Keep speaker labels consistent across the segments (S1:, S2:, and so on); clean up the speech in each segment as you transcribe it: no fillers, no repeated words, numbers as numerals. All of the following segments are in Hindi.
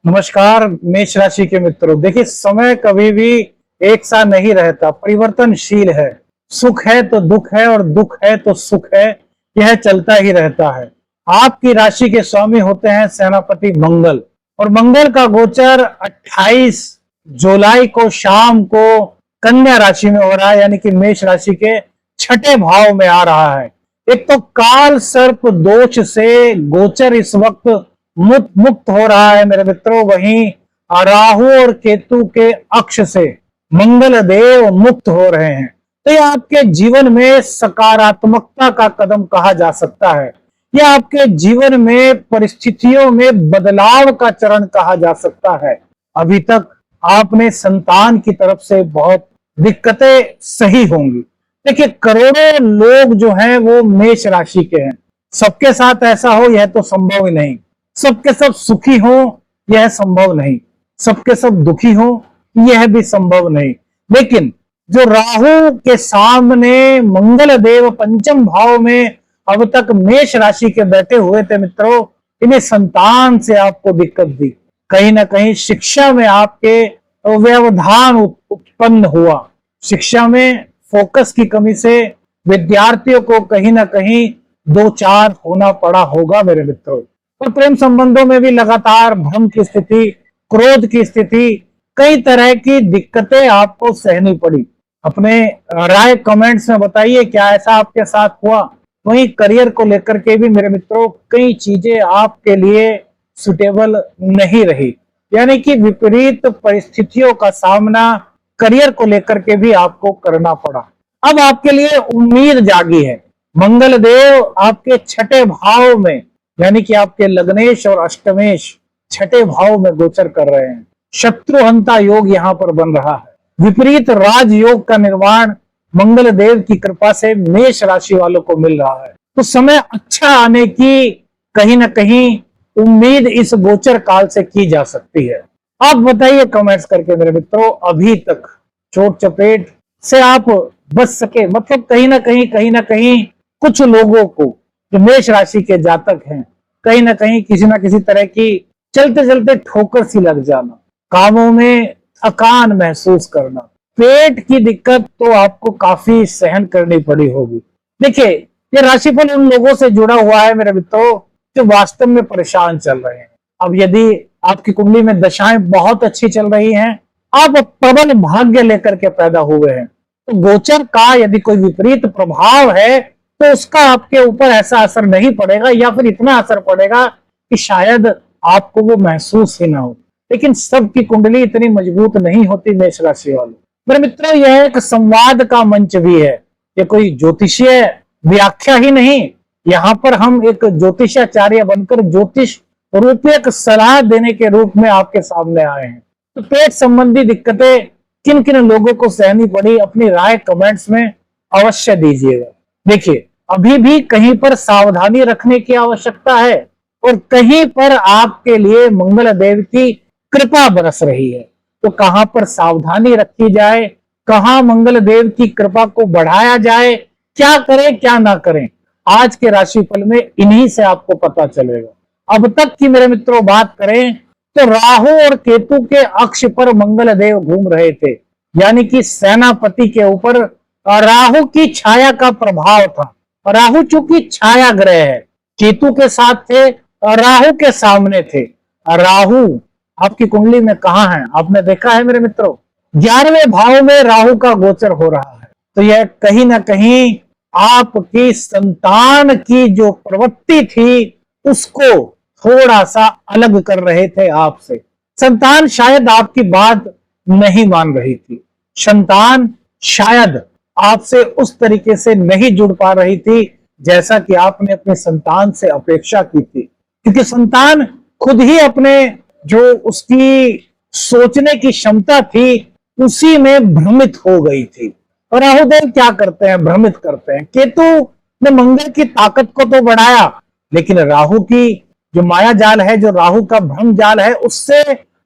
S1: नमस्कार मेष राशि के मित्रों। देखिए, समय कभी भी एक सा नहीं रहता, परिवर्तनशील है। सुख है तो दुख है और दुख है तो सुख है, यह चलता ही रहता है। आपकी राशि के स्वामी होते हैं सेनापति मंगल, और मंगल का गोचर 28 जुलाई को शाम को कन्या राशि में हो रहा है, यानी कि मेष राशि के छठे भाव में आ रहा है। एक तो काल सर्प दोष से गोचर इस वक्त मुक्त हो रहा है मेरे मित्रों, वहीं राहु और केतु के अक्ष से मंगल देव मुक्त हो रहे हैं। तो यह आपके जीवन में सकारात्मकता का कदम कहा जा सकता है। यह आपके जीवन में परिस्थितियों में बदलाव का चरण कहा जा सकता है। अभी तक आपने संतान की तरफ से बहुत दिक्कतें सही होंगी। देखिए, करोड़ों लोग जो हैं वो मेष राशि के हैं। सबके साथ ऐसा हो यह तो संभव ही नहीं। सबके सब सुखी हो यह संभव नहीं, सबके सब दुखी हो यह भी संभव नहीं। लेकिन जो राहु के सामने मंगल देव पंचम भाव में अब तक मेष राशि के बैठे हुए थे मित्रों, इन्हें संतान से आपको दिक्कत दी। कहीं ना कहीं शिक्षा में आपके व्यवधान उत्पन्न हुआ। शिक्षा में फोकस की कमी से विद्यार्थियों को कहीं ना कहीं दो चार होना पड़ा होगा मेरे मित्रों। और प्रेम संबंधों में भी लगातार भ्रम की स्थिति, क्रोध की स्थिति, कई तरह की दिक्कतें आपको सहनी पड़ी। अपने राय कमेंट्स में बताइए, क्या ऐसा आपके साथ हुआ? वहीं करियर को लेकर के भी मेरे मित्रों कई चीजें आपके लिए सुटेबल नहीं रही, यानी कि विपरीत परिस्थितियों का सामना करियर को लेकर के भी आपको करना पड़ा। अब आपके लिए उम्मीद जागी है। मंगल देव आपके छठे भाव में, यानी कि आपके लग्नेश और अष्टमेश छठे भाव में गोचर कर रहे हैं। शत्रुहंता योग यहाँ पर बन रहा है। विपरीत राजयोग का निर्माण मंगल देव की कृपा से मेष राशि वालों को मिल रहा है। तो समय अच्छा आने की कहीं ना कहीं उम्मीद इस गोचर काल से की जा सकती है। आप बताइए कमेंट्स करके मेरे मित्रों, अभी तक चोट चपेट से आप बच सके? मतलब कहीं ना कहीं कुछ लोगों को जो मेष राशि के जातक हैं, कहीं ना किसी तरह की चलते चलते ठोकर सी लग जाना, कामों में थकान महसूस करना, पेट की दिक्कत तो आपको काफी सहन करनी पड़ी होगी। देखिए, ये राशिफल उन लोगों से जुड़ा हुआ है मेरे मित्रों जो वास्तव में परेशान चल रहे हैं। अब यदि आपकी कुंडली में दशाएं बहुत अच्छी चल रही हैं, आप प्रबल भाग्य लेकर के पैदा हुए हैं, तो गोचर का यदि कोई विपरीत प्रभाव है तो उसका आपके ऊपर ऐसा असर नहीं पड़ेगा, या फिर इतना असर पड़ेगा कि शायद आपको वो महसूस ही ना हो। लेकिन सबकी कुंडली इतनी मजबूत नहीं होती मेष राशि वालों। मेरे मित्रों, यह एक संवाद का मंच भी है। ये कोई ज्योतिषीय व्याख्या ही नहीं, यहाँ पर हम एक ज्योतिषाचार्य बनकर ज्योतिष रूपी एक सलाह देने के रूप में आपके सामने आए हैं। तो पेट संबंधी दिक्कतें किन किन लोगों को सहनी पड़ी, अपनी राय कमेंट्स में अवश्य दीजिएगा। देखिए, अभी भी कहीं पर सावधानी रखने की आवश्यकता है, और कहीं पर आपके लिए मंगल देव की कृपा बरस रही है। तो कहां पर सावधानी रखी जाए, कहां मंगल देव की कृपा को बढ़ाया जाए, क्या करें क्या ना करें, आज के राशिफल में इन्हीं से आपको पता चलेगा। अब तक की मेरे मित्रों बात करें तो राहु और केतु के अक्ष पर मंगल देव घूम रहे थे, यानी कि सेनापति के ऊपर राहु की छाया का प्रभाव था। राहु चूंकि छाया ग्रह है, केतु के साथ थे और राहु के सामने थे। राहु आपकी कुंडली में कहां है? आपने देखा है मेरे मित्रों, 11वें भाव में राहु का गोचर हो रहा है। तो यह कहीं ना कहीं आपकी संतान की जो प्रवृत्ति थी उसको थोड़ा सा अलग कर रहे थे आपसे। संतान शायद आपकी बात नहीं मान रही थी, संतान शायद आपसे उस तरीके से नहीं जुड़ पा रही थी जैसा कि आपने अपने संतान से अपेक्षा की थी, क्योंकि संतान खुद ही अपने जो उसकी सोचने की क्षमता थी उसी में भ्रमित हो गई थी। और राहुदेव क्या करते हैं? भ्रमित करते हैं। केतु ने मंगल की ताकत को तो बढ़ाया, लेकिन राहु की जो माया जाल है, जो राहु का भ्रम जाल है, उससे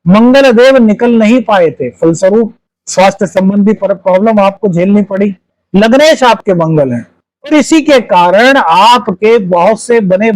S1: मंगल देव निकल नहीं पाए थे। फलस्वरूप स्वास्थ्य संबंधी प्रॉब्लम आपको झेलनी पड़ी। लग्नेश आपके मंगल हैं, और इसी के कारण आपके बहुत से बने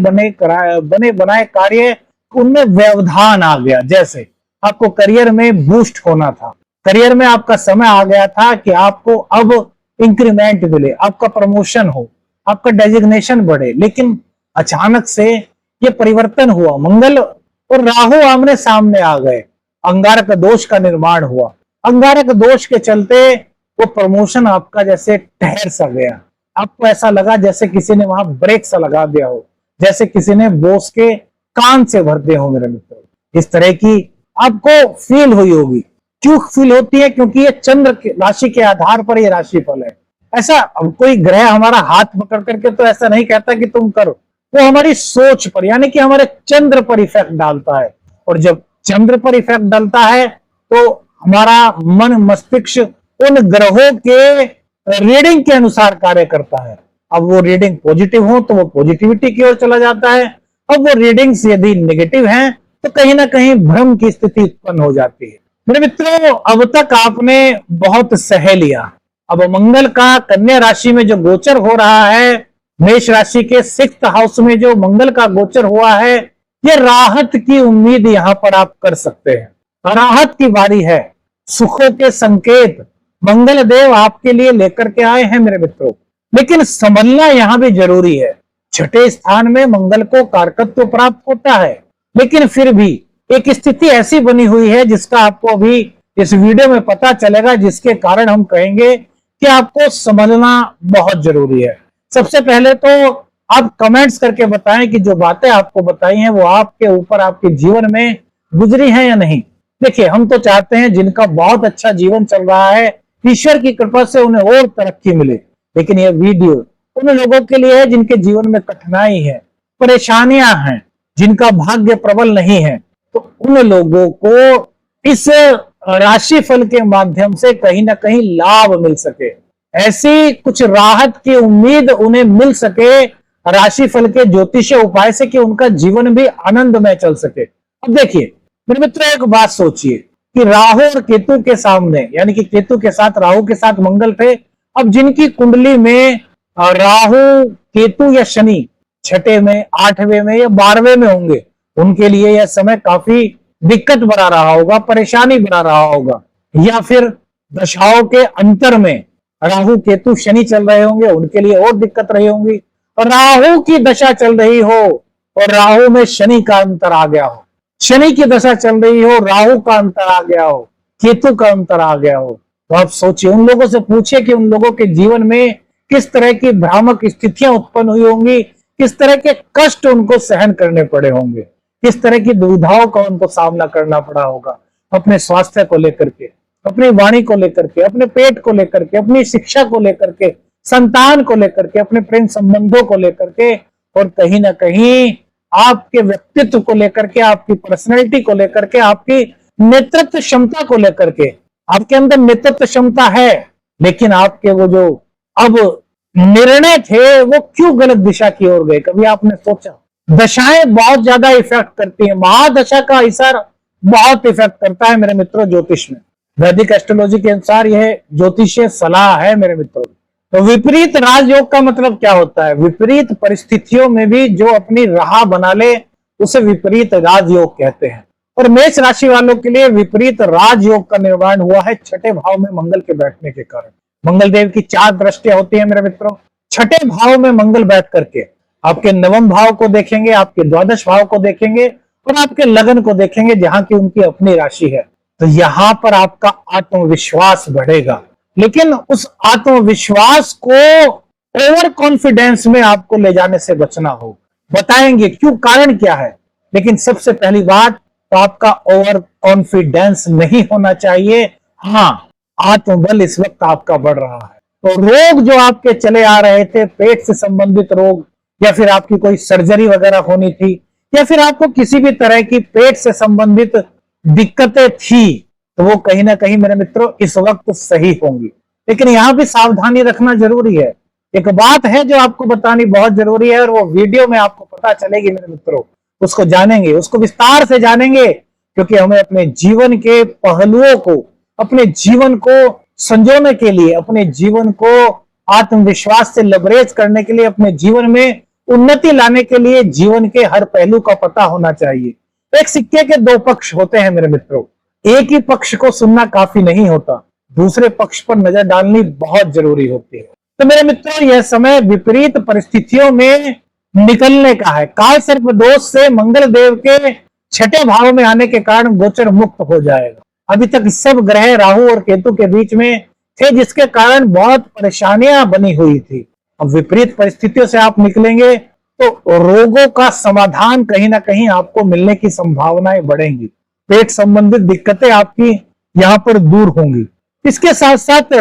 S1: बनाए कार्य उनमें व्यवधान आ गया। जैसे आपको करियर में बूस्ट होना था, करियर में आपका समय आ गया था कि आपको अब इंक्रीमेंट मिले, आपका प्रमोशन हो, आपका डेजिग्नेशन बढ़े। लेकिन अचानक से ये परिवर्तन हुआ, मंगल और राहु आमने सामने आ गए, अंगारक दोष का निर्माण हुआ। अंगारक दोष के चलते वो प्रमोशन आपका जैसे ठहर सा गया, आपको ऐसा लगा जैसे किसी ने वहां ब्रेक सा लगा दिया हो, जैसे किसी ने बॉस के कान से भर दिए हो मेरे मित्रों। इस तरह की आपको फील हुई होगी। क्यों फील होती है? क्योंकि ये चंद्र राशि के आधार पर ये राशिफल है। ऐसा कोई ग्रह हमारा हाथ पकड़ करके तो ऐसा नहीं कहता कि तुम करो, वो हमारी सोच पर यानी कि हमारे चंद्र पर इफेक्ट डालता है। और जब चंद्र पर इफेक्ट डालता है तो हमारा मन मस्तिष्क उन ग्रहों के रीडिंग के अनुसार कार्य करता है। अब वो रीडिंग पॉजिटिव हो तो वो पॉजिटिविटी की ओर चला जाता है, अब वो रीडिंग्स यदि नेगेटिव हैं तो कहीं ना कहीं भ्रम की स्थिति उत्पन्न हो जाती है। मेरे मित्रों, अब तक आपने बहुत सह लिया। अब मंगल का कन्या राशि में जो गोचर हो रहा है, मेष राशि के 6th हाउस में जो मंगल का गोचर हुआ है, ये राहत की उम्मीद यहां पर आप कर सकते हैं। राहत की बारी है, सुखों के संकेत मंगल देव आपके लिए लेकर के आए हैं मेरे मित्रों। लेकिन संभलना यहां भी जरूरी है। 6ठे स्थान में मंगल को कारकत्व प्राप्त होता है, लेकिन फिर भी एक स्थिति ऐसी बनी हुई है जिसका आपको अभी इस वीडियो में पता चलेगा, जिसके कारण हम कहेंगे कि आपको संभलना बहुत जरूरी है। सबसे पहले तो आप कमेंट्स करके बताएं कि जो बातें आपको बताई हैं वो आपके ऊपर, आपके जीवन में गुजरी हैं या नहीं। देखिए, हम तो चाहते हैं जिनका बहुत अच्छा जीवन चल रहा है, ईश्वर की कृपा से उन्हें और तरक्की मिले। लेकिन यह वीडियो उन लोगों के लिए है जिनके जीवन में कठिनाई है, परेशानियां हैं, जिनका भाग्य प्रबल नहीं है। तो उन लोगों को इस राशिफल के माध्यम से कहीं ना कहीं लाभ मिल सके, ऐसी कुछ राहत की उम्मीद उन्हें मिल सके राशिफल के ज्योतिषीय उपाय से, कि उनका जीवन भी आनंदमय चल सके। अब देखिए मेरे मित्रों, एक बात सोचिए कि राहु और केतु के सामने, यानी कि केतु के साथ राहु के साथ मंगल थे। अब जिनकी कुंडली में राहु, केतु या शनि 6ठे में, 8वें में या 12वें में होंगे, उनके लिए यह समय काफी दिक्कत बना रहा होगा, परेशानी बना रहा होगा। या फिर दशाओं के अंतर में राहु, केतु, शनि चल रहे होंगे, उनके लिए और दिक्कत रही होंगी। और राहु की दशा चल रही हो और राहु में शनि का अंतर आ गया हो, शनि की दशा चल रही हो, राहु का अंतर आ गया हो, केतु का अंतर आ गया हो, तो आप सोचिए, उन लोगों से पूछिए कि उन लोगों के जीवन में किस तरह की भ्रामक स्थितियां उत्पन्न हुई होंगी, किस तरह के कष्ट उनको सहन करने पड़े होंगे, किस तरह की दुविधाओं का उनको सामना करना पड़ा होगा, अपने स्वास्थ्य को लेकर के, अपनी वाणी को लेकर के, अपने पेट को लेकर के, अपनी शिक्षा को लेकर के, संतान को लेकर के, अपने प्रेम संबंधों को लेकर के, और कहीं ना कहीं आपके व्यक्तित्व को लेकर के, आपकी पर्सनैलिटी को लेकर के, आपकी नेतृत्व क्षमता को लेकर के। आपके अंदर नेतृत्व क्षमता है, लेकिन आपके वो जो अब निर्णय थे वो क्यों गलत दिशा की ओर गए? कभी आपने सोचा? दशाएं बहुत ज्यादा इफेक्ट करती है, महादशा का असर बहुत इफेक्ट करता है मेरे मित्रों ज्योतिष में। वैदिक एस्ट्रोलॉजी के अनुसार यह ज्योतिषीय सलाह है मेरे मित्रों। तो विपरीत राजयोग का मतलब क्या होता है? विपरीत परिस्थितियों में भी जो अपनी राह बना ले उसे विपरीत राजयोग कहते हैं। और मेष राशि वालों के लिए विपरीत राजयोग का निर्माण हुआ है 6ठे भाव में मंगल के बैठने के कारण। मंगल देव की 4 दृष्टियां होती है मेरे मित्रों। 6ठे भाव में मंगल बैठ करके आपके 9वें भाव को देखेंगे, आपके 12 भाव को देखेंगे और आपके लगन को देखेंगे, जहां की उनकी अपनी राशि है। तो यहां पर आपका आत्मविश्वास बढ़ेगा, लेकिन उस आत्मविश्वास को ओवर कॉन्फिडेंस में आपको ले जाने से बचना हो। बताएंगे क्यों, कारण क्या है। लेकिन सबसे पहली बात तो आपका ओवर कॉन्फिडेंस नहीं होना चाहिए। हाँ, आत्मबल इस वक्त आपका बढ़ रहा है। तो रोग जो आपके चले आ रहे थे, पेट से संबंधित रोग, या फिर आपकी कोई सर्जरी वगैरह होनी थी, या फिर आपको किसी भी तरह की पेट से संबंधित दिक्कतें थी, तो वो कहीं ना कहीं मेरे मित्रों इस वक्त सही होंगी। लेकिन यहां भी सावधानी रखना जरूरी है। एक बात है जो आपको बतानी बहुत जरूरी है, और वो वीडियो में आपको पता चलेगी मेरे मित्रों। उसको जानेंगे, उसको विस्तार से जानेंगे, क्योंकि हमें अपने जीवन के पहलुओं को, अपने जीवन को संजोने के लिए, अपने जीवन को आत्मविश्वास से लबरेज करने के लिए, अपने जीवन में उन्नति लाने के लिए जीवन के हर पहलू का पता होना चाहिए। एक सिक्के के 2 पक्ष होते हैं मेरे मित्रों। एक ही पक्ष को सुनना काफी नहीं होता, दूसरे पक्ष पर नजर डालनी बहुत जरूरी होती है। तो मेरे मित्रों, यह समय विपरीत परिस्थितियों में निकलने का है। काल सर्प दोष से मंगल देव के छठे भाव में आने के कारण गोचर मुक्त हो जाएगा। अभी तक सब ग्रह राहु और केतु के बीच में थे, जिसके कारण बहुत परेशानियां बनी हुई थी। अब विपरीत परिस्थितियों से आप निकलेंगे तो रोगों का समाधान कहीं ना कहीं आपको मिलने की संभावनाएं बढ़ेंगी। पेट संबंधित दिक्कतें आपकी यहाँ पर दूर होंगी। इसके साथ साथ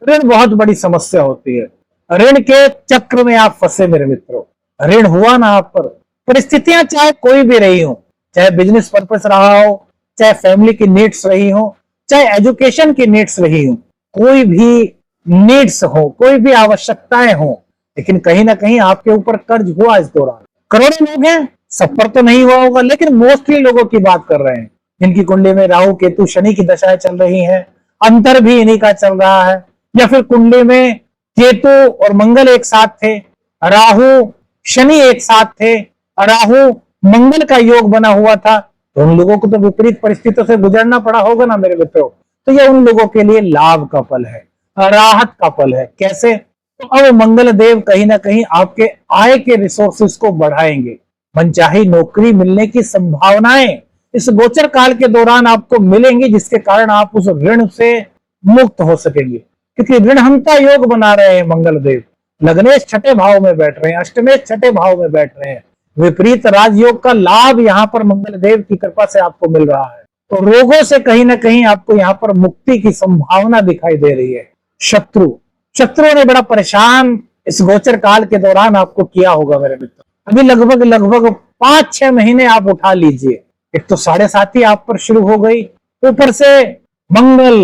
S1: ऋण बहुत बड़ी समस्या होती है। ऋण के चक्र में आप फंसे मेरे मित्रों। ऋण हुआ ना आप पर, परिस्थितियां चाहे कोई भी रही हो, चाहे बिजनेस पर्पस रहा हो, चाहे फैमिली की नीड्स रही हो, चाहे एजुकेशन की नीड्स रही हो, कोई भी नीड्स हो, कोई भी आवश्यकताएं हो, लेकिन कहीं ना कहीं आपके ऊपर कर्ज हुआ इस दौरान। करोड़ों लोग हैं, सब पर तो नहीं हुआ होगा, लेकिन मोस्टली लोगों की बात कर रहे हैं जिनकी कुंडली में राहु केतु शनि की दशाएं चल रही हैं, अंतर भी इन्हीं का चल रहा है, या फिर कुंडली में केतु और मंगल एक साथ थे, राहु शनि एक साथ थे, राहु मंगल का योग बना हुआ था, तो उन लोगों को तो विपरीत परिस्थितियों से गुजरना पड़ा होगा ना मेरे मित्रों। तो यह उन लोगों के लिए लाभ का पल है, राहत का पल है। कैसे? तो अब मंगल देव कहीं ना कहीं आपके आय के रिसोर्सेस को बढ़ाएंगे। मनचाही नौकरी मिलने की संभावनाएं इस गोचर काल के दौरान आपको मिलेंगी, जिसके कारण आप उस ऋण से मुक्त हो सकेंगे, क्योंकि ऋणहंता योग बना रहे हैं मंगल देव। लग्नेश छठे भाव में बैठ रहे हैं, अष्टमेश छठे भाव में बैठ रहे हैं। विपरीत राजयोग का लाभ यहाँ पर मंगल देव की कृपा से आपको मिल रहा है। तो रोगों से कहीं ना कहीं आपको यहाँ पर मुक्ति की संभावना दिखाई दे रही है। शत्रुओं ने बड़ा परेशान इस गोचर काल के दौरान आपको किया होगा मेरे मित्र। अभी लगभग 5-6 महीने आप उठा लीजिए। एक तो 7.5 आप पर शुरू हो गई, ऊपर से मंगल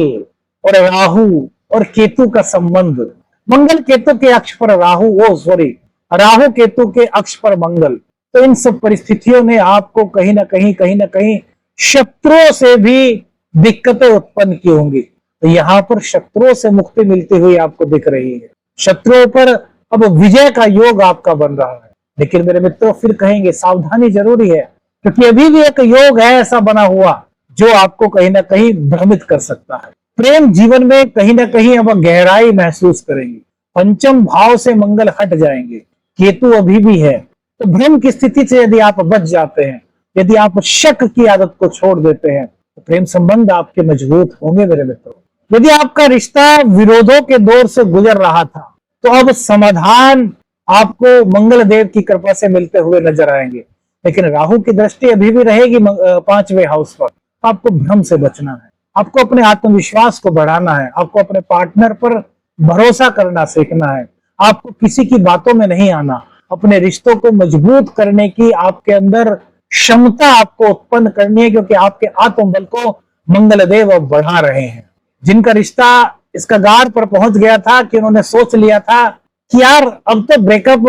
S1: और राहु और केतु का संबंध, मंगल केतु के अक्ष पर राहु, राहु केतु के अक्ष पर मंगल। तो इन सब परिस्थितियों ने आपको कहीं ना कहीं शत्रुओं से भी दिक्कतें उत्पन्न की होंगी। तो यहाँ पर शत्रुओं से मुक्ति मिलती हुई आपको दिख रही है। शत्रुओं पर अब विजय का योग आपका बन रहा है। लेकिन मेरे मित्रों, फिर कहेंगे सावधानी जरूरी है, क्योंकि अभी भी एक योग है ऐसा बना हुआ जो आपको कहीं ना कहीं भ्रमित कर सकता है। प्रेम जीवन में कहीं ना कहीं अब गहराई महसूस करेंगे। पंचम भाव से मंगल हट जाएंगे, केतु अभी भी है। तो भ्रम की स्थिति से यदि आप बच जाते हैं, यदि आप शक की आदत को छोड़ देते हैं, तो प्रेम संबंध आपके मजबूत होंगे मेरे मित्रों। यदि आपका रिश्ता विरोधों के दौर से गुजर रहा था, तो अब समाधान आपको मंगल देव की कृपा से मिलते हुए नजर आएंगे। लेकिन राहु की दृष्टि अभी भी रहेगी 5वें हाउस पर। आपको भ्रम से बचना है, आपको अपने आत्मविश्वास को बढ़ाना है, आपको अपने पार्टनर पर भरोसा करना सीखना है, आपको किसी की बातों में नहीं आना, अपने रिश्तों को मजबूत करने की आपके अंदर क्षमता आपको उत्पन्न करनी है, क्योंकि आपके आत्मबल को मंगल देव अब बढ़ा रहे हैं। जिनका रिश्ता इस कगार पर पहुंच गया था कि उन्होंने सोच लिया था कि यार अब तो ब्रेकअप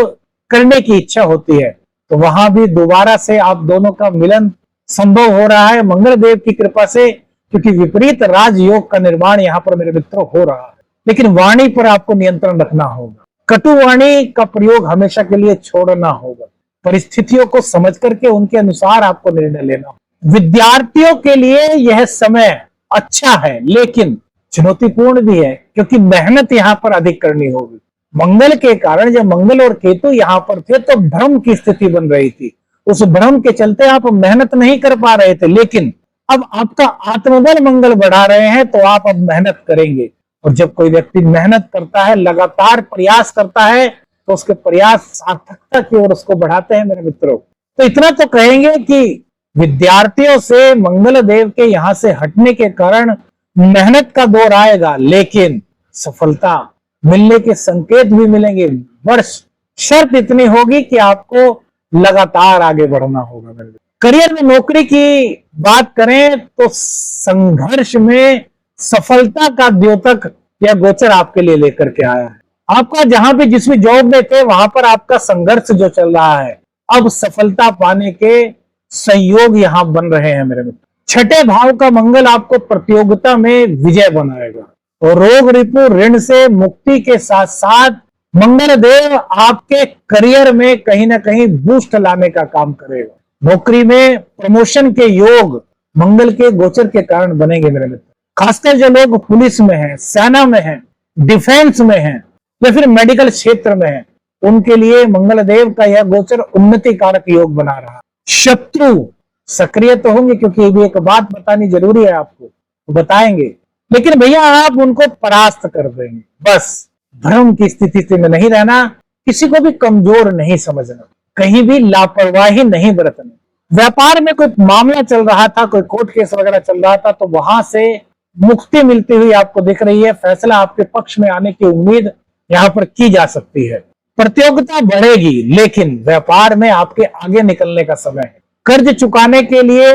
S1: करने की इच्छा होती है, तो वहां भी दोबारा से आप दोनों का मिलन संभव हो रहा है मंगल देव की कृपा से, क्योंकि विपरीत राजयोग का निर्माण यहाँ पर मेरे मित्रों हो रहा है। लेकिन वाणी पर आपको नियंत्रण रखना होगा, कटु वाणी का प्रयोग हमेशा के लिए छोड़ना होगा। परिस्थितियों को समझ करके उनके अनुसार आपको निर्णय लेना होगा। विद्यार्थियों के लिए यह समय अच्छा है, लेकिन चुनौतीपूर्ण भी है, क्योंकि मेहनत यहाँ पर अधिक करनी होगी। मंगल के कारण जब मंगल और केतु यहाँ पर थे तो भ्रम की स्थिति बन रही थी। उस भ्रम के चलते आप मेहनत नहीं कर पा रहे थे, लेकिन अब आपका आत्मबल मंगल बढ़ा रहे हैं, तो आप अब मेहनत करेंगे। और जब कोई व्यक्ति मेहनत करता है, लगातार प्रयास करता है, तो उसके प्रयास सार्थकता की ओर उसको बढ़ाते हैं मेरे मित्रों। तो इतना तो कहेंगे कि विद्यार्थियों से मंगल देव के यहाँ से हटने के कारण मेहनत का दौर आएगा, लेकिन सफलता मिलने के संकेत भी मिलेंगे। वर्ष शर्त इतनी होगी कि आपको लगातार आगे बढ़ना होगा। करियर में नौकरी की बात करें तो संघर्ष में सफलता का द्योतक या गोचर आपके लिए लेकर के आया है। आपका जहां भी जिस भी जॉब में थे वहां पर आपका संघर्ष जो चल रहा है, अब सफलता पाने के संयोग यहां बन रहे हैं मेरे मित्र। छठे भाव का मंगल आपको प्रतियोगिता में विजय बनाएगा, और रोग रिपु ऋण से मुक्ति के साथ साथ मंगल देव आपके करियर में कहीं ना कहीं बूस्ट लाने का काम करेगा। नौकरी में प्रमोशन के योग मंगल के गोचर के कारण बनेंगे मेरे मित्र। खासकर जो लोग पुलिस में हैं, सेना में हैं, डिफेंस में हैं या फिर मेडिकल क्षेत्र में हैं, उनके लिए मंगल देव का यह गोचर उन्नति कारक योग बना रहा। शत्रु सक्रिय तो होंगे, क्योंकि ये भी एक बात बतानी जरूरी है आपको, तो बताएंगे, लेकिन भैया आप उनको परास्त कर देंगे। बस भ्रम की स्थिति में नहीं रहना, किसी को भी कमजोर नहीं समझना, कहीं भी लापरवाही नहीं बरतनी। व्यापार में कोई मामला चल रहा था, कोई कोर्ट केस वगैरह चल रहा था, तो वहां से मुक्ति मिलती हुई आपको दिख रही है। फैसला आपके पक्ष में आने की उम्मीद यहाँ पर की जा सकती है। प्रतियोगिता बढ़ेगी, लेकिन व्यापार में आपके आगे निकलने का समय है। कर्ज चुकाने के लिए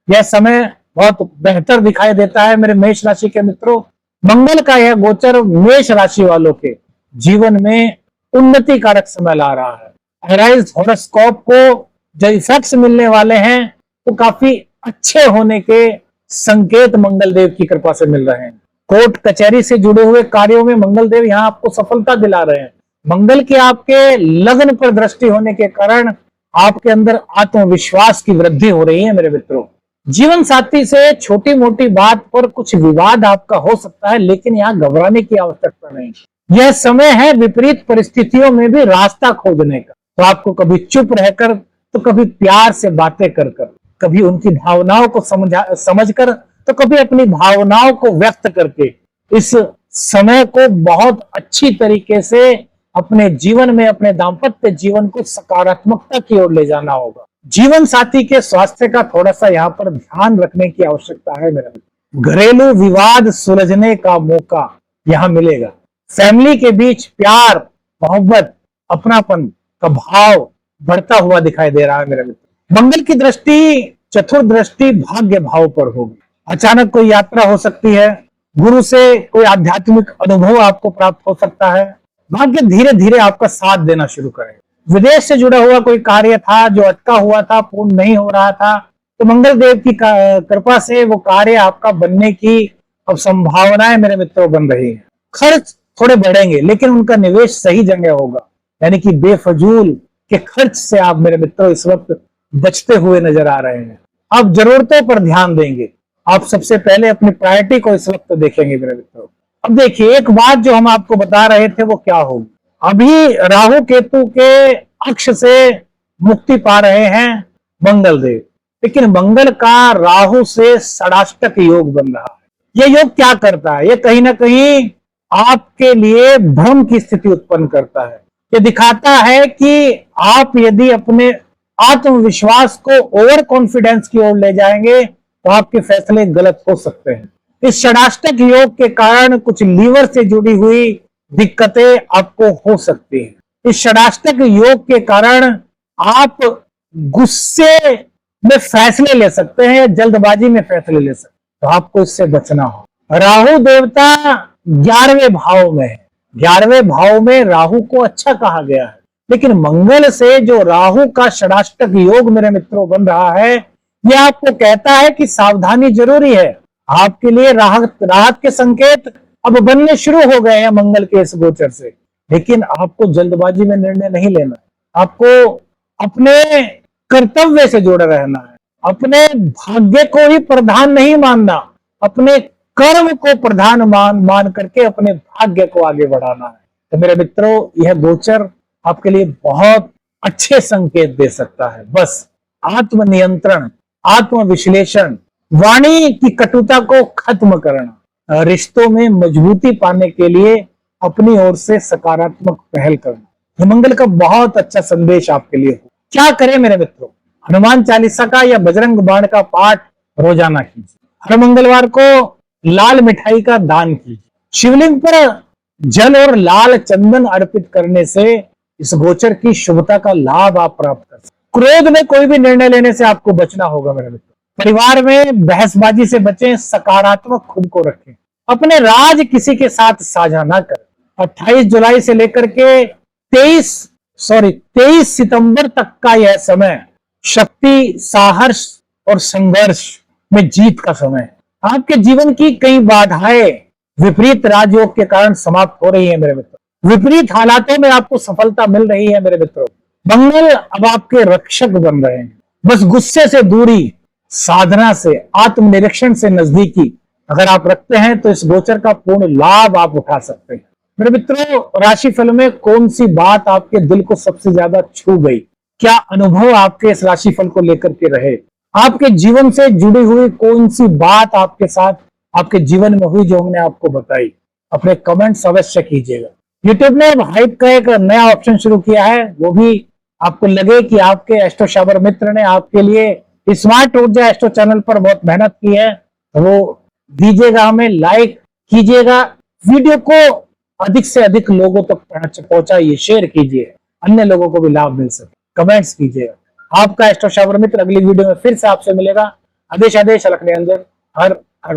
S1: यह समय बहुत बेहतर दिखाई देता है मेरे मेष राशि के मित्रों। मंगल का यह गोचर मेष राशि वालों के जीवन में उन्नति कारक समय ला रहा है। एराइज हॉरोस्कोप को जो इफेक्ट्स मिलने वाले हैं तो काफी अच्छे होने के संकेत मंगल देव की कृपा से मिल रहे हैं। कोर्ट कचहरी से जुड़े हुए कार्यों में मंगल देव यहाँ आपको सफलता दिला रहे हैं। मंगल की आपके लग्न पर दृष्टि होने के कारण आपके अंदर आत्मविश्वास की वृद्धि हो रही है मेरे मित्रों। जीवन साथी से छोटी मोटी बात पर कुछ विवाद आपका हो सकता है, लेकिन यहाँ घबराने की आवश्यकता नहीं। यह समय है विपरीत परिस्थितियों में भी रास्ता खोजने का। तो आपको कभी चुप रहकर, तो कभी प्यार से बातें कर कर, कभी उनकी भावनाओं को समझकर, तो कभी अपनी भावनाओं को व्यक्त करके इस समय को बहुत अच्छी तरीके से अपने जीवन में, अपने दाम्पत्य जीवन को सकारात्मकता की ओर ले जाना होगा। जीवन साथी के स्वास्थ्य का थोड़ा सा यहाँ पर ध्यान रखने की आवश्यकता है मेरा। घरेलू विवाद सुलझने का मौका यहाँ मिलेगा। फैमिली के बीच प्यार, मोहब्बत, अपनापन का भाव बढ़ता हुआ दिखाई दे रहा है मेरे मित्र। मंगल की दृष्टि, चतुर्थ दृष्टि भाग्य भाव पर होगी। अचानक कोई यात्रा हो सकती है, गुरु से कोई आध्यात्मिक अनुभव आपको प्राप्त हो सकता है। भाग्य धीरे धीरे आपका साथ देना शुरू करेगा। विदेश से जुड़ा हुआ कोई कार्य था जो अटका हुआ था, पूर्ण नहीं हो रहा था, तो मंगल देव की कृपा से वो कार्य आपका बनने की अब संभावनाएं मेरे मित्रों बन रही है। खर्च थोड़े बढ़ेंगे, लेकिन उनका निवेश सही जगह होगा, यानी कि बेफजूल के खर्च से आप मेरे मित्रों इस वक्त बचते हुए नजर आ रहे हैं। आप जरूरतों पर ध्यान देंगे। आप सबसे पहले अपनी प्रायोरिटी को इस वक्त देखेंगे मेरे मित्रों। अब देखिए, एक बात जो हम आपको बता रहे थे वो क्या होगी। अभी राहु केतु के अक्ष से मुक्ति पा रहे हैं मंगल देव, लेकिन मंगल का राहु से षडाष्टक योग बन रहा है। ये योग क्या करता है? ये कहीं ना कहीं आपके लिए भ्रम की स्थिति उत्पन्न करता है। ये दिखाता है कि आप यदि अपने आत्मविश्वास को ओवर कॉन्फिडेंस की ओर ले जाएंगे तो आपके फैसले गलत हो सकते हैं। इस षडाष्टक योग के कारण कुछ लीवर से जुड़ी हुई दिक्कतें आपको हो सकती हैं। इस षडाष्टक योग के कारण आप गुस्से में फैसले ले सकते हैं या जल्दबाजी में फैसले ले सकते हैं, तो आपको इससे बचना हो। राहु देवता 11वें भाव में है। 11वें भाव में राहु को अच्छा कहा गया है, लेकिन मंगल से जो राहु का षडाष्टक योग मेरे मित्रों बन रहा है, यह आपको कहता है कि सावधानी जरूरी है। आपके लिए राहत के संकेत अब बनने शुरू हो गए हैं मंगल के इस गोचर से, लेकिन आपको जल्दबाजी में निर्णय नहीं लेना है। आपको अपने कर्तव्य से जुड़े रहना है। अपने भाग्य को ही प्रधान नहीं मानना, अपने कर्म को प्रधान मान करके अपने भाग्य को आगे बढ़ाना है। तो मेरे मित्रों, यह गोचर आपके लिए बहुत अच्छे संकेत दे सकता है। बस आत्मनियंत्रण, आत्मविश्लेषण, वाणी की कटुता को खत्म करना, रिश्तों में मजबूती पाने के लिए अपनी ओर से सकारात्मक पहल करना, ये मंगल का बहुत अच्छा संदेश आपके लिए हो। क्या करें मेरे मित्रों? हनुमान चालीसा का या बजरंग बाण का पाठ रोजाना कीजिए। हर मंगलवार को लाल मिठाई का दान कीजिए। शिवलिंग पर जल और लाल चंदन अर्पित करने से इस गोचर की शुभता का लाभ आप प्राप्त कर सकते। क्रोध में कोई भी निर्णय लेने से आपको बचना होगा मेरे मित्रों। परिवार में बहसबाजी से बचें, सकारात्मक खुद को रखें। अपने राज किसी के साथ साझा ना करें। 28 जुलाई से लेकर के 23 सितंबर तक का यह समय शक्ति, साहस और संघर्ष में जीत का समय है। आपके जीवन की कई बाधाएं विपरीत राजयोग के कारण समाप्त हो रही है मेरे मित्रों। विपरीत हालातों में आपको सफलता मिल रही है मेरे मित्रों। मंगल अब आपके रक्षक बन रहे हैं। बस गुस्से से दूरी, साधना से, आत्मनिरीक्षण से नजदीकी अगर आप रखते हैं तो इस गोचर का पूर्ण लाभ आप उठा सकते हैं। मेरे मित्रों, राशिफल में कौन सी बात आपके दिल को सबसे ज्यादा छू गई? क्या अनुभव आपके इस राशिफल को लेकर के रहे? आपके जीवन से जुड़ी हुई कौन सी बात आपके साथ आपके जीवन में हुई जो हमने आपको बताई? अपने कमेंट्स अवश्य कीजिएगा। यूट्यूब ने हाइप का एक नया ऑप्शन शुरू किया है, वो भी आपको लगे कि आपके एस्ट्रो शाबर मित्र ने आपके लिए स्मार्ट ऊर्जा एस्ट्रो चैनल पर बहुत मेहनत की है, वो दीजिएगा, हमें लाइक कीजिएगा, वीडियो को अधिक से अधिक लोगों तक पहुंचाइए, शेयर कीजिए, अन्य लोगों को भी लाभ मिल सके, कमेंट्स कीजिएगा। आपका एस्ट्रो शाबर मित्र अगली वीडियो में फिर से आपसे मिलेगा। आदेश आदेश अलख निरंजन। हर हर